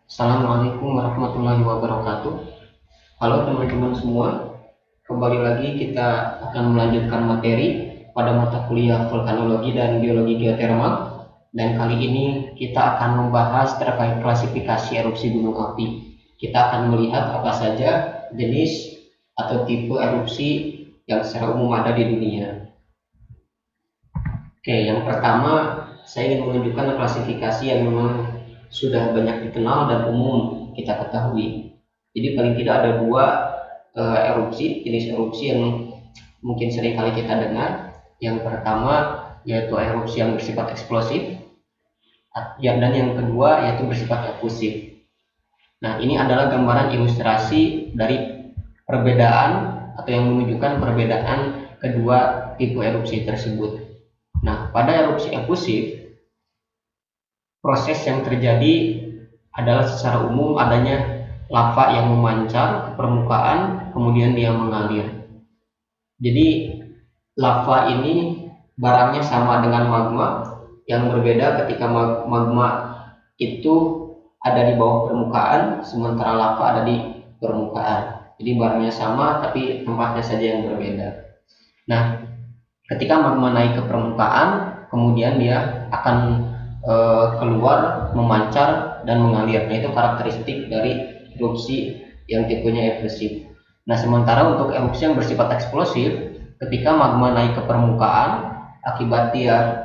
Assalamualaikum warahmatullahi wabarakatuh. Halo teman-teman semua, kembali lagi kita akan melanjutkan materi pada mata kuliah vulkanologi dan geologi geotermal. Dan kali ini kita akan membahas terkait klasifikasi erupsi gunung api. Kita akan melihat apa saja jenis atau tipe erupsi yang secara umum ada di dunia. Oke, yang pertama saya ingin menunjukkan klasifikasi yang memang sudah banyak dikenal dan umum kita ketahui. Jadi paling tidak ada dua jenis erupsi yang mungkin sering kali kita dengar. Yang pertama yaitu erupsi yang bersifat eksplosif, dan yang kedua yaitu bersifat efusif. Nah, ini adalah gambaran ilustrasi dari perbedaan atau yang menunjukkan perbedaan kedua tipe erupsi tersebut. Nah, pada erupsi efusif, proses yang terjadi adalah secara umum adanya lava yang memancar ke permukaan, kemudian dia mengalir. Jadi lava ini barangnya sama dengan magma, yang berbeda ketika magma itu ada di bawah permukaan, sementara lava ada di permukaan. Jadi barangnya sama, tapi tempatnya saja yang berbeda. Nah, ketika magma naik ke permukaan, kemudian dia akan keluar, memancar, dan mengalir. Nah, itu karakteristik dari erupsi yang tipenya efusif. Nah, sementara untuk erupsi yang bersifat eksplosif, ketika magma naik ke permukaan, akibat dia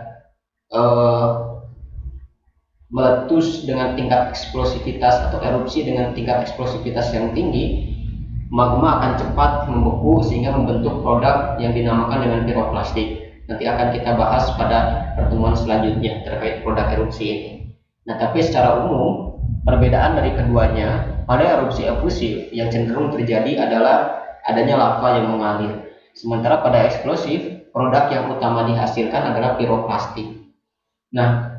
meletus dengan tingkat eksplosivitas atau erupsi dengan tingkat eksplosivitas yang tinggi, magma akan cepat membeku sehingga membentuk produk yang dinamakan dengan piroklastik. Nanti akan kita bahas pada pertemuan selanjutnya terkait produk erupsi ini. Nah, tapi secara umum perbedaan dari keduanya, pada erupsi efusif yang cenderung terjadi adalah adanya lava yang mengalir. Sementara pada eksplosif, produk yang utama dihasilkan adalah piroklastik. Nah,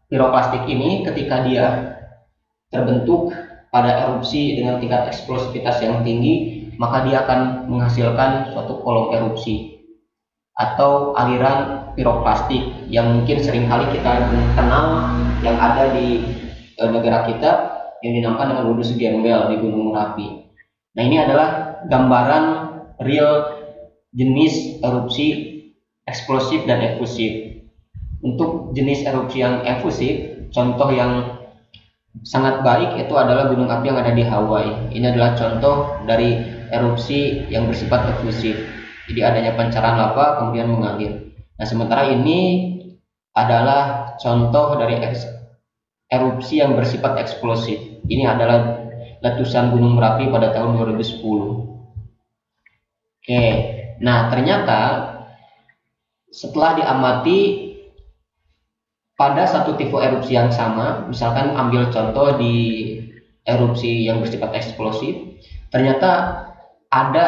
piroklastik ini ketika dia terbentuk pada erupsi dengan tingkat eksplosivitas yang tinggi, maka dia akan menghasilkan suatu kolom erupsi atau aliran piroklastik yang mungkin seringkali kita kenal yang ada di negara kita yang dinamakan dengan Wudhu Gembel di Gunung Merapi. Nah, ini adalah gambaran real jenis erupsi eksplosif dan efusif. Untuk jenis erupsi yang efusif, contoh yang sangat baik itu adalah gunung api yang ada di Hawaii. Ini adalah contoh dari erupsi yang bersifat efusif. Jadi adanya pancaran lava kemudian mengalir. Nah, sementara ini adalah contoh dari erupsi yang bersifat eksplosif. Ini adalah letusan Gunung Merapi pada tahun 2010. Oke, nah ternyata setelah diamati pada satu tipe erupsi yang sama, misalkan ambil contoh di erupsi yang bersifat eksplosif, ternyata ada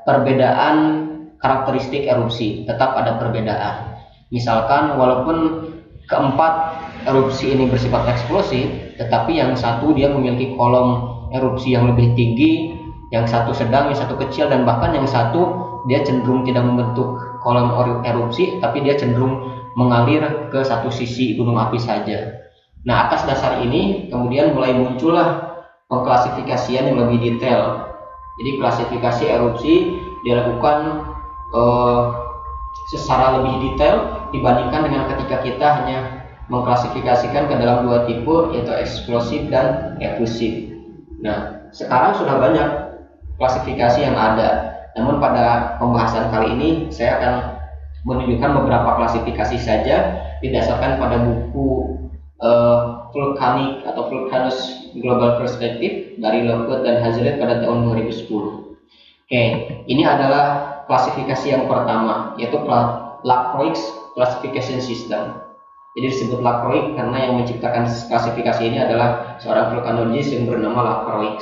perbedaan karakteristik erupsi, tetap ada perbedaan. Misalkan walaupun keempat erupsi ini bersifat eksplosif, tetapi yang satu dia memiliki kolom erupsi yang lebih tinggi, yang satu sedang, yang satu kecil, dan bahkan yang satu dia cenderung tidak membentuk kolom erupsi, tapi dia cenderung mengalir ke satu sisi gunung api saja. Nah, atas dasar ini kemudian mulai muncullah pengklasifikasian yang lebih detail. Jadi klasifikasi erupsi dilakukan secara lebih detail dibandingkan dengan ketika kita hanya mengklasifikasikan ke dalam dua tipe, yaitu eksplosif dan efusif. Nah, sekarang sudah banyak klasifikasi yang ada, namun pada pembahasan kali ini saya akan menunjukkan beberapa klasifikasi saja didasarkan pada buku Volcanic atau Volcanoes Global Perspective dari Lockwood dan Hazlitt pada tahun 2010. Oke, ini adalah klasifikasi yang pertama, yaitu Lacroix Classification System. Jadi disebut Lacroix karena yang menciptakan klasifikasi ini adalah seorang vulkanologis yang bernama Lacroix.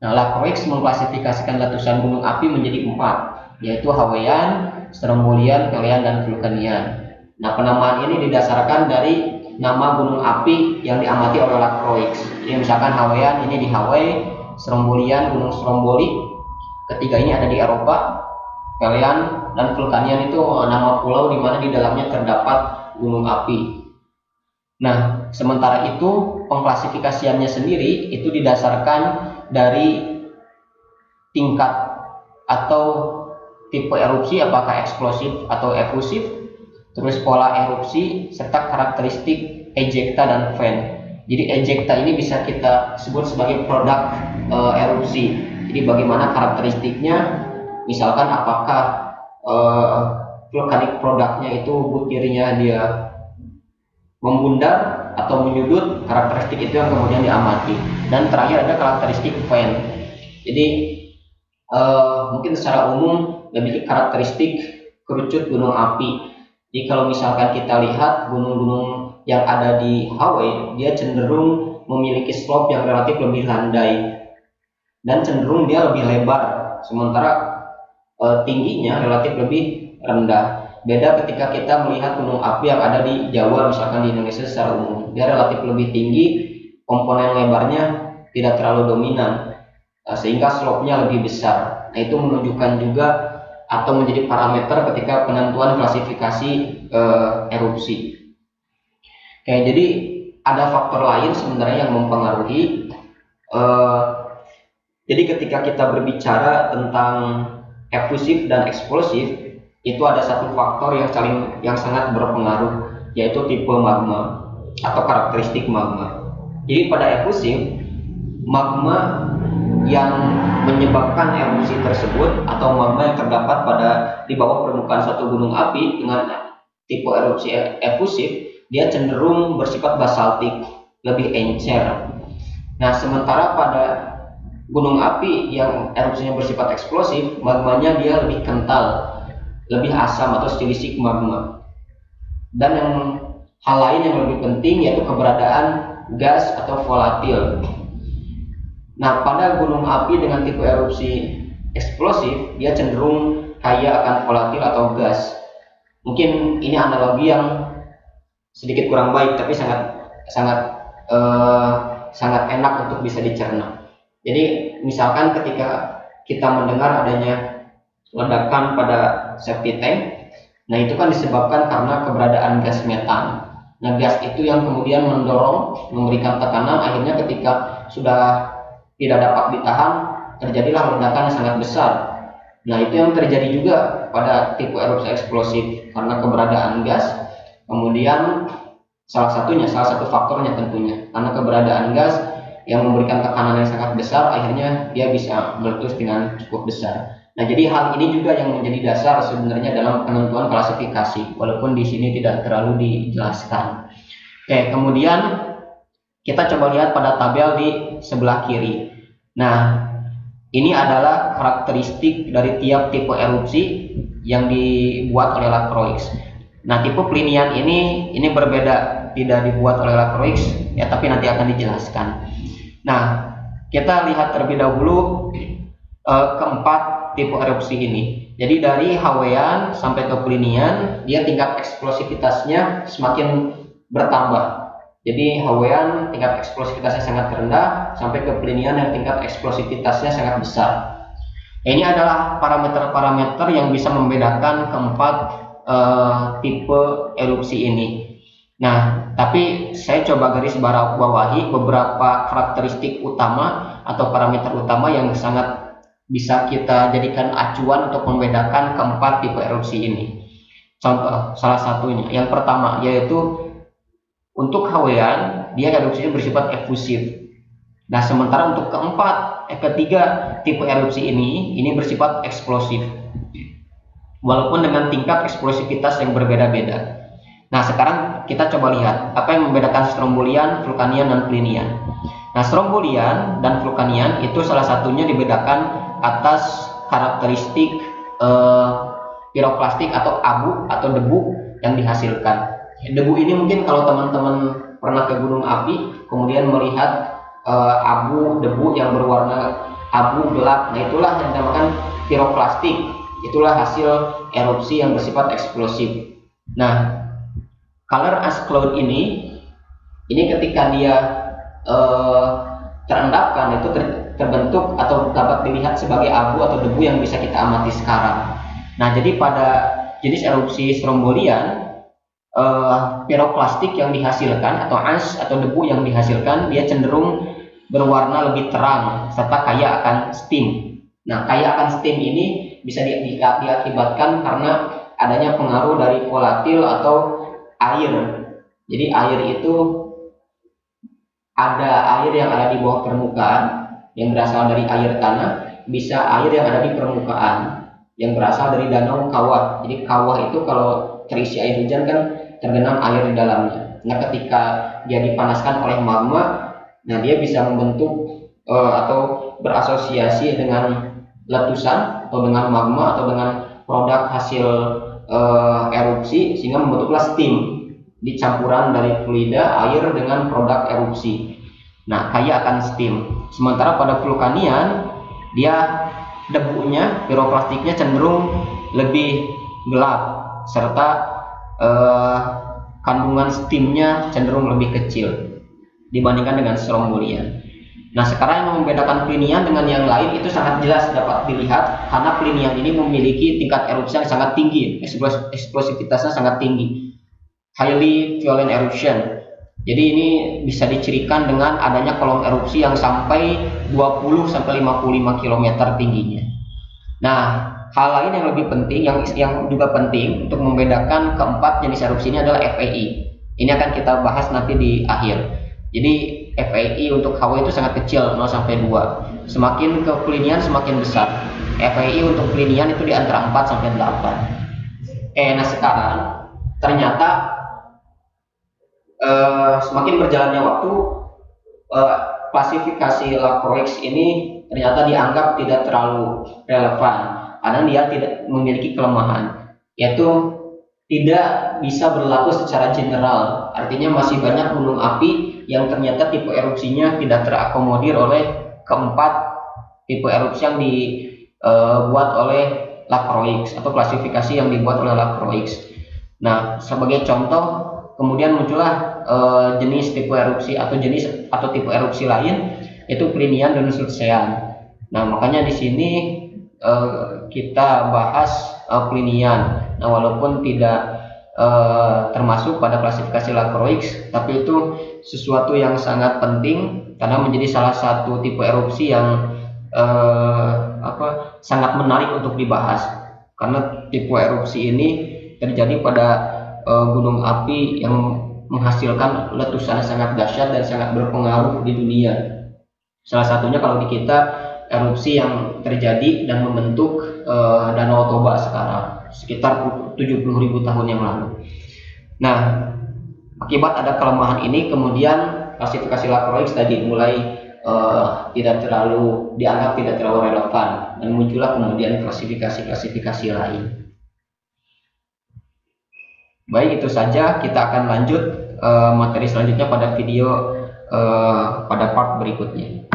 Nah, Lacroix mengklasifikasikan letusan gunung api menjadi 4, yaitu Hawaiian, Strombolian, Pelian, dan Vulcanian. Nah, penamaan ini didasarkan dari nama gunung api yang diamati oleh Lacroix. Jadi misalkan Hawaiian ini di Hawaii, Strombolian Gunung Stromboli, ketiga ini ada di Eropa, Pelian dan Vulcanian itu nama pulau di mana di dalamnya terdapat gunung api. Nah, Sementara itu pengklasifikasiannya sendiri itu didasarkan dari tingkat atau tipe erupsi, apakah eksplosif atau efusif, terus pola erupsi, serta karakteristik ejecta dan vent. Jadi ejecta ini bisa kita sebut sebagai produk erupsi. Jadi bagaimana karakteristiknya, misalkan apakah vulkanik produknya itu butirnya dia membundar atau menyudut, karakteristik itu yang kemudian diamati. Dan terakhir ada karakteristik vent. Jadi mungkin secara umum lebih karakteristik kerucut gunung api. Jadi kalau misalkan kita lihat gunung-gunung yang ada di Hawaii, dia cenderung memiliki slope yang relatif lebih landai dan cenderung dia lebih lebar, sementara tingginya relatif lebih rendah. Beda ketika kita melihat gunung api yang ada di Jawa, misalkan di Indonesia secara umum, dia relatif lebih tinggi, komponen lebarnya tidak terlalu dominan, sehingga slope-nya lebih besar. Nah, itu menunjukkan juga atau menjadi parameter ketika penentuan klasifikasi erupsi. Oke, jadi ada faktor lain sebenarnya yang mempengaruhi. Jadi ketika kita berbicara tentang efusif dan eksplosif, itu ada satu faktor yang sangat berpengaruh, yaitu tipe magma atau karakteristik magma. Jadi pada efusif, magma yang menyebabkan erupsi tersebut atau magma yang terdapat di bawah permukaan suatu gunung api dengan tipe erupsi efusif, dia cenderung bersifat basaltik, lebih encer. Nah, sementara pada gunung api yang erupsinya bersifat eksplosif, magmanya dia lebih kental, lebih asam atau stilisik magma. Dan hal lain yang lebih penting yaitu keberadaan gas atau volatil. Nah, pada gunung api dengan tipe erupsi eksplosif, dia cenderung kaya akan volatil atau gas. Mungkin ini analogi yang sedikit kurang baik, tapi sangat enak untuk bisa dicerna. Jadi misalkan ketika kita mendengar adanya ledakan pada septic tank, nah itu kan disebabkan karena keberadaan gas metan. Nah, gas itu yang kemudian mendorong, memberikan tekanan, akhirnya ketika sudah tidak dapat ditahan, terjadilah ledakan yang sangat besar. Nah, itu yang terjadi juga pada tipe erupsi eksplosif karena keberadaan gas. Kemudian salah satu faktornya tentunya karena keberadaan gas yang memberikan tekanan yang sangat besar, akhirnya dia bisa meletus dengan cukup besar. Nah, jadi hal ini juga yang menjadi dasar sebenarnya dalam penentuan klasifikasi, walaupun di sini tidak terlalu dijelaskan. Oke, kemudian kita coba lihat pada tabel di sebelah kiri. Nah, ini adalah karakteristik dari tiap tipe erupsi yang dibuat oleh Lacroix. Nah, tipe Plinian ini berbeda, tidak dibuat oleh Lacroix, ya, tapi nanti akan dijelaskan. Nah, kita lihat terlebih dahulu keempat tipe erupsi ini. Jadi dari Hawaiian sampai ke Plinian, dia tingkat eksplosivitasnya semakin bertambah. Jadi Hawaiian tingkat eksplosivitasnya sangat rendah, sampai ke Plinian yang tingkat eksplosivitasnya sangat besar. Ini adalah parameter-parameter yang bisa membedakan keempat tipe erupsi ini. Nah, tapi saya coba garis bawahi beberapa karakteristik utama atau parameter utama yang sangat bisa kita jadikan acuan untuk membedakan keempat tipe erupsi ini. Contoh salah satunya, yang pertama yaitu untuk Hawaiian, dia erupsinya bersifat efusif. Nah, sementara untuk ketiga tipe erupsi ini bersifat eksplosif, walaupun dengan tingkat eksplosivitas yang berbeda-beda. Nah, sekarang kita coba lihat apa yang membedakan Strombolian, Vulcanian, dan Plinian. Nah, Strombolian dan Vulcanian itu salah satunya dibedakan atas karakteristik piroklastik atau abu atau debu yang dihasilkan. Debu ini mungkin kalau teman-teman pernah ke gunung api kemudian melihat abu debu yang berwarna abu gelap, nah itulah yang dinamakan piroklastik. Itulah hasil erupsi yang bersifat eksplosif. Nah, color ash cloud ini ketika dia terendapkan itu terbentuk atau dapat dilihat sebagai abu atau debu yang bisa kita amati sekarang. Nah, jadi pada jenis erupsi Strombolian piroklastik yang dihasilkan atau ash atau debu yang dihasilkan dia cenderung berwarna lebih terang serta kaya akan steam. Nah, kaya akan steam ini bisa diakibatkan karena adanya pengaruh dari volatil atau air. Jadi air itu ada air yang ada di bawah permukaan yang berasal dari air tanah, bisa air yang ada di permukaan yang berasal dari danau kawah. Jadi kawah itu kalau terisi air hujan kan tergenang air di dalamnya. Nah, ketika dia dipanaskan oleh magma, nah dia bisa membentuk atau berasosiasi dengan letusan atau dengan magma atau dengan produk hasil erupsi sehingga membentuklah steam di campuran dari fluida air dengan produk erupsi. Nah, kaya akan steam. Sementara pada vulkanian dia debunya, piroplastiknya cenderung lebih gelap serta kandungan steamnya cenderung lebih kecil dibandingkan dengan strombolian. Nah, sekarang yang membedakan Plinian dengan yang lain itu sangat jelas dapat dilihat karena Plinian ini memiliki tingkat erupsi yang sangat tinggi, eksplosivitasnya sangat tinggi, highly violent eruption. Jadi ini bisa dicirikan dengan adanya kolom erupsi yang sampai 20 sampai 55 km tingginya. Nah, hal lain yang lebih penting yang juga penting untuk membedakan keempat jenis erupsi ini adalah FEI. Ini akan kita bahas nanti di akhir. Jadi FEI untuk Hawaii itu sangat kecil 0 sampai 2. Semakin ke Plinian semakin besar. FEI untuk Plinian itu di antara 4 sampai 8. Nah sekarang ternyata semakin berjalannya waktu klasifikasi Lacroix ini ternyata dianggap tidak terlalu relevan karena dia tidak memiliki kelemahan, yaitu tidak bisa berlaku secara general. Artinya masih banyak gunung api yang ternyata tipe erupsinya tidak terakomodir oleh keempat tipe erupsi yang dibuat oleh Lacroix atau klasifikasi yang dibuat oleh Lacroix. Nah, sebagai contoh kemudian muncullah jenis tipe erupsi atau tipe erupsi lain yaitu Plinian dan Sulcean. Nah, makanya di sini kita bahas Plinian. Nah, walaupun tidak termasuk pada klasifikasi Lacroix, tapi itu sesuatu yang sangat penting karena menjadi salah satu tipe erupsi yang sangat menarik untuk dibahas. Karena tipe erupsi ini terjadi pada gunung api yang menghasilkan letusan sangat dahsyat dan sangat berpengaruh di dunia. Salah satunya kalau di kita erupsi yang terjadi dan membentuk Danau Toba sekarang sekitar 70.000 tahun yang lalu. Nah, akibat ada kelemahan ini kemudian klasifikasi Lacroix tadi mulai dianggap tidak terlalu relevan dan muncullah kemudian klasifikasi lain. Baik, itu saja. Kita akan lanjut materi selanjutnya pada video pada part berikutnya.